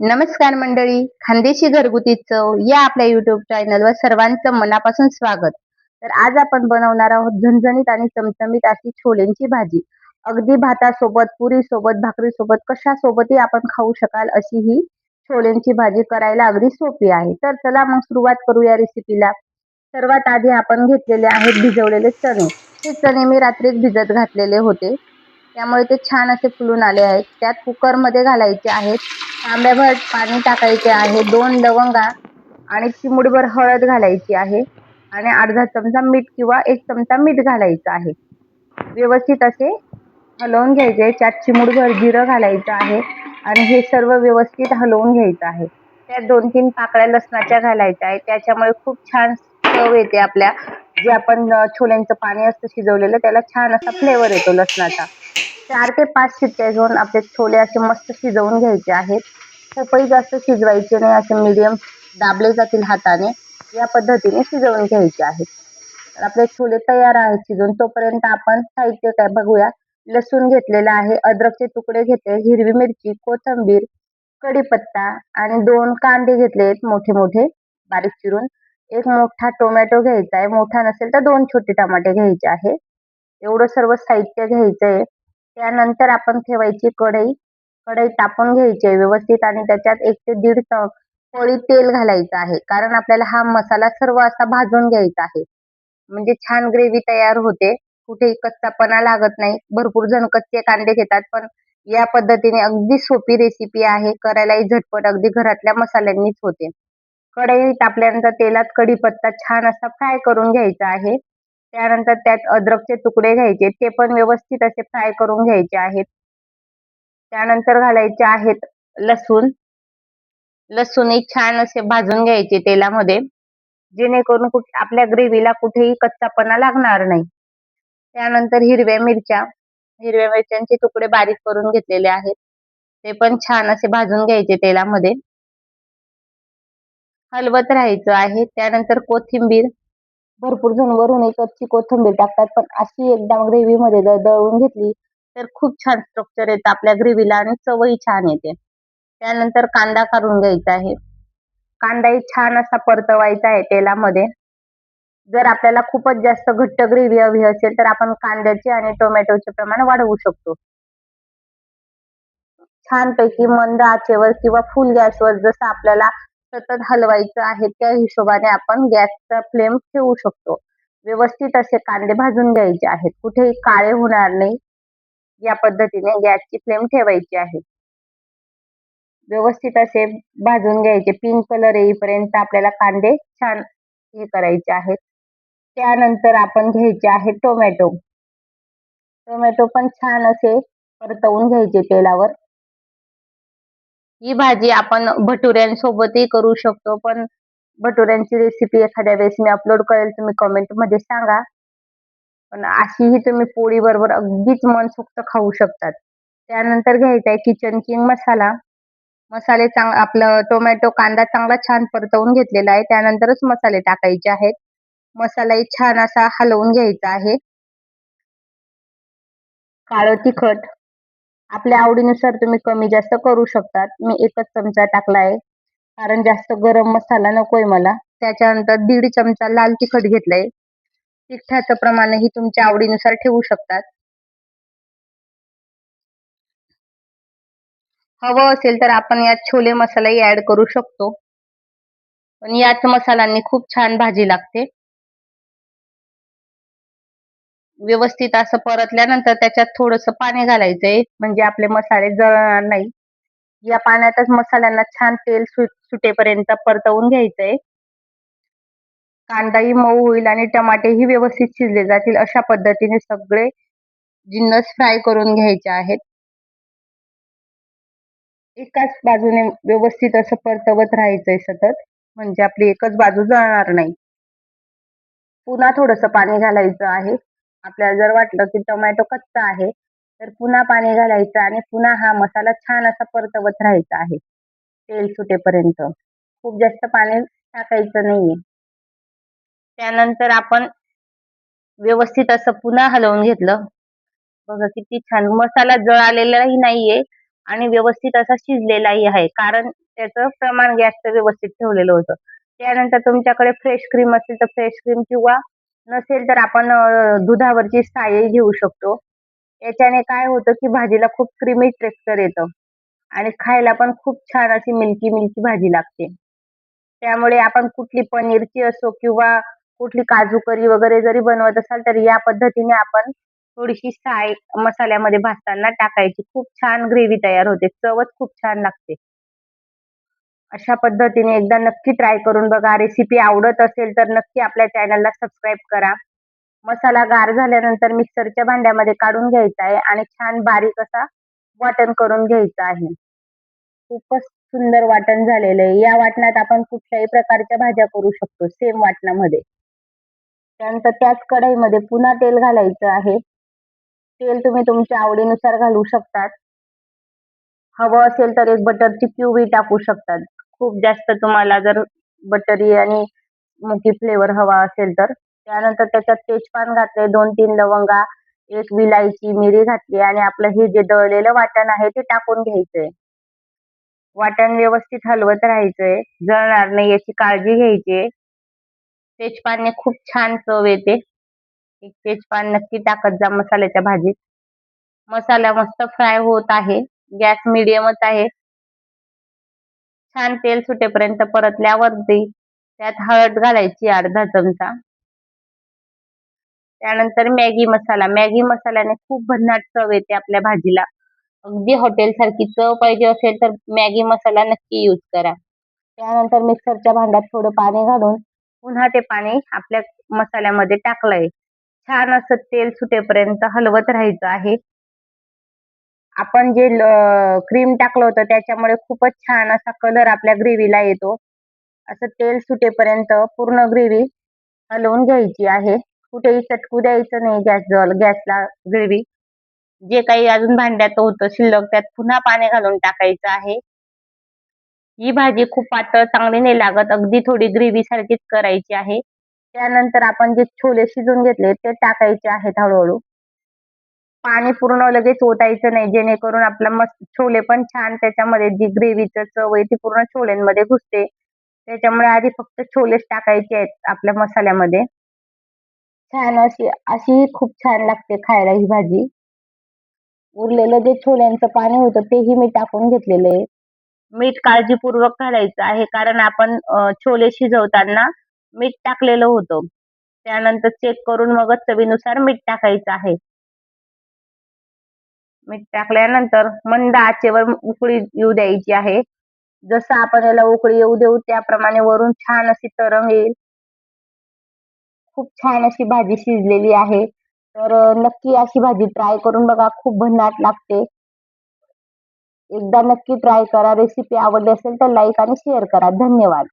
नमस्कार मंडळी, खानदेशी घरगुती चव या आपल्या युट्यूब चॅनलवर सर्वांचं मनापासून स्वागत. तर आज आपण बनवणार आहोत झणझणीत आणि चमचमीत अशी छोलेंची भाजी. अगदी भातासोबत, पुरीसोबत, भाकरीसोबत कशासोबतही आपण खाऊ शकाल अशी ही छोलेंची भाजी करायला अगदी सोपी आहे. तर चला मग सुरुवात करूया रेसिपीला. सर्वात आधी आपण घेतलेले आहेत भिजवलेले चणे. हे चणे मी रात्रीच भिजत घातलेले होते. त्यामुळे ते छान असे फुलून आले आहेत. त्यात कुकरमध्ये घालायचे आहेत. तांब्याभर पाणी टाकायचे आहे. 2 लवंगा आणि चिमूटभर हळद घालायची आहे आणि अर्धा चमचा मीठ किंवा 1 चमचा मीठ घालायचं आहे. व्यवस्थित असे हलवून घ्यायचे. त्यात चिमूटभर जिरं घालायचं आहे आणि हे सर्व व्यवस्थित हलवून घ्यायचं आहे. त्यात 2-3 पाकळ्या लसणाच्या घालायच्या आहेत. त्याच्यामुळे खूप छान चव येते आपल्या जे आपण छोल्यांचं पाणी असतं शिजवलेलं त्याला छान असा फ्लेवर येतो लसणाचा. 4 ते 5 शिट्ट्या घेऊन आपले छोले असे मस्त शिजवून घ्यायचे आहेत. खूपही जास्त शिजवायचे नाही, असे मीडियम दाबले जातील हाताने या पद्धतीने शिजवून घ्यायचे आहेत. तर आपले छोले तयार आहेत शिजून. तोपर्यंत आपण साहित्य काय बघूया. लसूण घेतलेला आहे, अद्रकचे तुकडे घेतले, हिरवी मिरची, कोथिंबीर, कढीपत्ता आणि 2 कांदे घेतले आहेत मोठे मोठे बारीक चिरून. एक मोठा टोमॅटो घ्यायचा आहे, मोठा नसेल तर 2 छोटे टमाटे घ्यायचे आहे. एवढं सर्व साहित्य घ्यायचंय. त्यानंतर आपण ठेवायची कढई. कढई तापून घ्यायची आहे व्यवस्थित आणि त्याच्यात 1 ते दीड पळी तेल घालायचं आहे. कारण आपल्याला हा मसाला सर्व असा भाजून घ्यायचा आहे. म्हणजे छान ग्रेव्ही तयार होते. कुठेही कच्चापणा लागत नाही. भरपूर जण कच्चे कांदे घेतात, पण या पद्धतीने अगदी सोपी रेसिपी आहे. करायलाही झटपट अगदी घरातल्या मसाल्यांनीच होते. कढई तापल्यानंतर तेलात कढीपत्ता छान असा फ्राय करून घ्यायचा आहे. त्यानंतर त्यात अद्रकचे तुकडे घ्यायचे. ते पण व्यवस्थित असे फ्राय करून घ्यायचे आहेत. त्यानंतर घालायचे आहेत लसूण. लसूण एक छान असे भाजून घ्यायचे तेलामध्ये, जेणेकरून आपल्या ग्रेव्हीला कुठेही कच्चापणा लागणार नाही. त्यानंतर हिरव्या मिरच्या. हिरव्या मिरच्यांचे तुकडे बारीक करून घेतलेले आहेत. ते पण छान असे भाजून घ्यायचे तेलामध्ये. हलवत राहायचं आहे. त्यानंतर कोथिंबीर. भरपूर जण वरून एक कच्ची कोथिंबीर टाकतात, पण अशी एकदा ग्रेव्हीमध्ये जर दळून घेतली तर खूप छान स्ट्रक्चर येतं आपल्या ग्रेव्हीला आणि चवही छान येते. त्यानंतर कांदा काढून घ्यायचा आहे. कांदाही छान असा परतवायचा आहे तेलामध्ये. जर आपल्याला खूपच जास्त घट्ट ग्रेव्ही हवी असेल तर आपण कांद्याचे आणि टोमॅटोचे प्रमाण वाढवू शकतो. छानपैकी मंद आचेवर किंवा फुल गॅसवर जसं आपल्याला सतत हलवायचं आहे त्या हिशोबाने आपण गॅसचा फ्लेम ठेवू शकतो. व्यवस्थित असे कांदे भाजून घ्यायचे आहेत. कुठेही काळे होणार नाही या पद्धतीने गॅसची फ्लेम ठेवायची आहे. व्यवस्थित असे भाजून घ्यायचे. पिंक कलर येईपर्यंत आपल्याला कांदे छान हे करायचे आहेत. त्यानंतर आपण घ्यायचे आहे टोमॅटो. टोमॅटो पण छान असे परतवून घ्यायचे तेलावर. ही भाजी आपण भटुऱ्यांसोबतही करू शकतो, पण भटुऱ्यांची रेसिपी एखाद्या वेळेस मी अपलोड करेल, तुम्ही कमेंटमध्ये सांगा. पण अशीही तुम्ही पोळीबरोबर अगदीच मनसोक्त खाऊ शकतात. त्यानंतर घ्यायचा आहे किचन किंग मसाला. मसाले आपलं टोमॅटो, कांदा चांगला छान परतवून घेतलेला आहे. त्यानंतरच मसाले टाकायचे आहेत. मसालाही छान असा हलवून घ्यायचा आहे. काळं तिखट आपल्या आवडीनुसार तुम्ही कमी जास्त करू शकतात. मी 1च चमचा टाकला आहे, कारण जास्त गरम मसाला नकोय मला. त्याच्यानंतर 1.5 चमचा लाल तिखट घेतलंय. तिखटाचं प्रमाणही तुमच्या आवडीनुसार ठेवू शकतात. हवं असेल तर आपण यात छोले मसालाही ॲड करू शकतो. पण याच मसाल्यांनी खूप छान भाजी लागते. व्यवस्थित असं परतल्यानंतर त्याच्यात थोडंसं पाणी घालायचंय, म्हणजे आपले मसाले जळणार नाही. या पाण्यातच मसाल्यांना छान तेल सुटेपर्यंत परतवून घ्यायचंय. कांदाही मऊ होईल आणि टमाटेही व्यवस्थित शिजले जातील अशा पद्धतीने सगळे जिन्नस फ्राय करून घ्यायचे आहेत. एकाच बाजूने व्यवस्थित असं परतवत राहायचंय सतत, म्हणजे आपली एकच बाजू जळणार नाही. पुन्हा थोडंसं पाणी घालायचं आहे. आपल्याला जर वाटलं की टोमॅटो कच्चा आहे, तर पुन्हा पाणी घालायचं आणि पुन्हा हा मसाला छान असा परतवत राहायचा आहे, तेल सुटेपर्यंत. खूप जास्त पाणी टाकायचं नाहीये. त्यानंतर आपण व्यवस्थित असं पुन्हा हलवून घेतलं. बघा किती छान मसाला जळालेलाही नाहीये आणि व्यवस्थित असा शिजलेलाही आहे. कारण त्याचं प्रमाण गॅसचं व्यवस्थित ठेवलेलं होतं. त्यानंतर तुमच्याकडे फ्रेश क्रीम असेल तर फ्रेश क्रीम किंवा नसेल तर आपण दुधावरची सायही घेऊ शकतो. याच्याने काय होतं, की भाजीला खूप क्रीमी टेक्स्चर येतं आणि खायला पण खूप छान अशी मिल्की भाजी लागते. त्यामुळे आपण कुठली पनीरची असो किंवा कुठली काजू करी वगैरे जरी बनवत असाल, तर या पद्धतीने आपण थोडीशी साय मसाल्यामध्ये भाजताना टाकायची. खूप छान ग्रेव्ही तयार होते. चवच खूप छान लागते. अशा पद्धतीने एकदा नक्की ट्राय करून बघा. रेसिपी आवडत असेल तर नक्की आपल्या चॅनलला सबस्क्राईब करा. मसाला गार झाल्यानंतर मिक्सरच्या भांड्यामध्ये काढून घ्यायचा आहे आणि छान बारीक असा वाटण करून घ्यायचं आहे. खूपच सुंदर वाटण झालेलं आहे. या वाटणात आपण कुठल्याही प्रकारच्या भाज्या करू शकतो सेम वाटणामध्ये. त्यानंतर त्याच कढईमध्ये पुन्हा तेल घालायचं आहे. तेल तुम्ही तुमच्या आवडीनुसार घालू शकतात. हवं असेल तर एक बटरची क्यूबही टाकू शकतात. खूप जास्त तुम्हाला जर बटरी आणि स्मोकी फ्लेवर हवा असेल तर. त्यानंतर त्याच्यात तेजपान घातले, 2-3 लवंगा, 1 विलायची, मिरी घातली आणि आपलं हे जे दळलेलं वाटण आहे ते टाकून घ्यायचंय. वाटण व्यवस्थित हलवत राहायचंय. जळणार नाही याची काळजी घ्यायची आहे. तेजपानने खूप छान चव येते. एक तेजपान नक्की टाकत जा मसाल्याच्या भाजीत. मसाला मस्त फ्राय होत आहे. गॅस मीडियमच आहे. छान तेल सुटेपर्यंत परतल्यावरती त्यात हळद घालायची अर्धा चमचा. त्यानंतर मॅगी मसाल्याने खूप भन्नाट चव येते आपल्या भाजीला. अगदी हॉटेलसारखी चव पाहिजे असेल तर मॅगी मसाला नक्की यूज करा. त्यानंतर मिक्सरच्या भांड्यात थोडं पाणी घालून पुन्हा ते पाणी आपल्या मसाल्यामध्ये टाकलंय. छान असं तेल सुटेपर्यंत हलवत राहायचं आहे. आपण जे क्रीम टाकलं होतं त्याच्यामुळे खूपच छान असा कलर आपल्या ग्रेव्हीला येतो. असं तेल सुटेपर्यंत पूर्ण ग्रेव्ही हलवून घ्यायची आहे. कुठेही चटकू द्यायचं नाही गॅसला ग्रेव्ही. जे काही अजून भांड्यात होतं शिल्लक त्यात पुन्हा पाणी घालून टाकायचं आहे. ही भाजी खूप पातळ चांगली नाही लागत. अगदी थोडी ग्रेव्ही सारखीच करायची आहे. त्यानंतर आपण जे छोले शिजवून घेतले ते टाकायचे आहेत हळू-हळू. पाणी पूर्ण लगेच ओतायचं नाही जेणेकरून आपला मस्त छोले पण छान त्याच्यामध्ये जी ग्रेव्हीची चव आहे ती पूर्ण छोलेंमध्ये घुसते. त्याच्यामुळे आधी फक्त छोलेच टाकायचे आहेत आपल्या मसाल्यामध्ये. छान अशी अशीही खूप छान लागते खायला ही भाजी. उरलेलं जे छोल्यांचं पाणी होतं तेही मी टाकून घेतलेलं आहे. मीठ काळजीपूर्वक घालायचं आहे कारण आपण छोले शिजवताना मीठ टाकलेलं होतं. त्यानंतर चेक करून मगच चवीनुसार मीठ टाकायचं आहे. मीठ टाकल्यानंतर मंद आचेवर उकळी येऊ द्यायची आहे. जसं आपण याला उकळी येऊ देऊ त्याप्रमाणे वरून छान अशी तरंग येईल. खूप छान अशी भाजी शिजलेली आहे. तर नक्की अशी भाजी ट्राय करून बघा. खूप भन्नाट लागते. एकदा नक्की ट्राय करा. रेसिपी आवडली असेल तर लाईक आणि शेअर करा. धन्यवाद.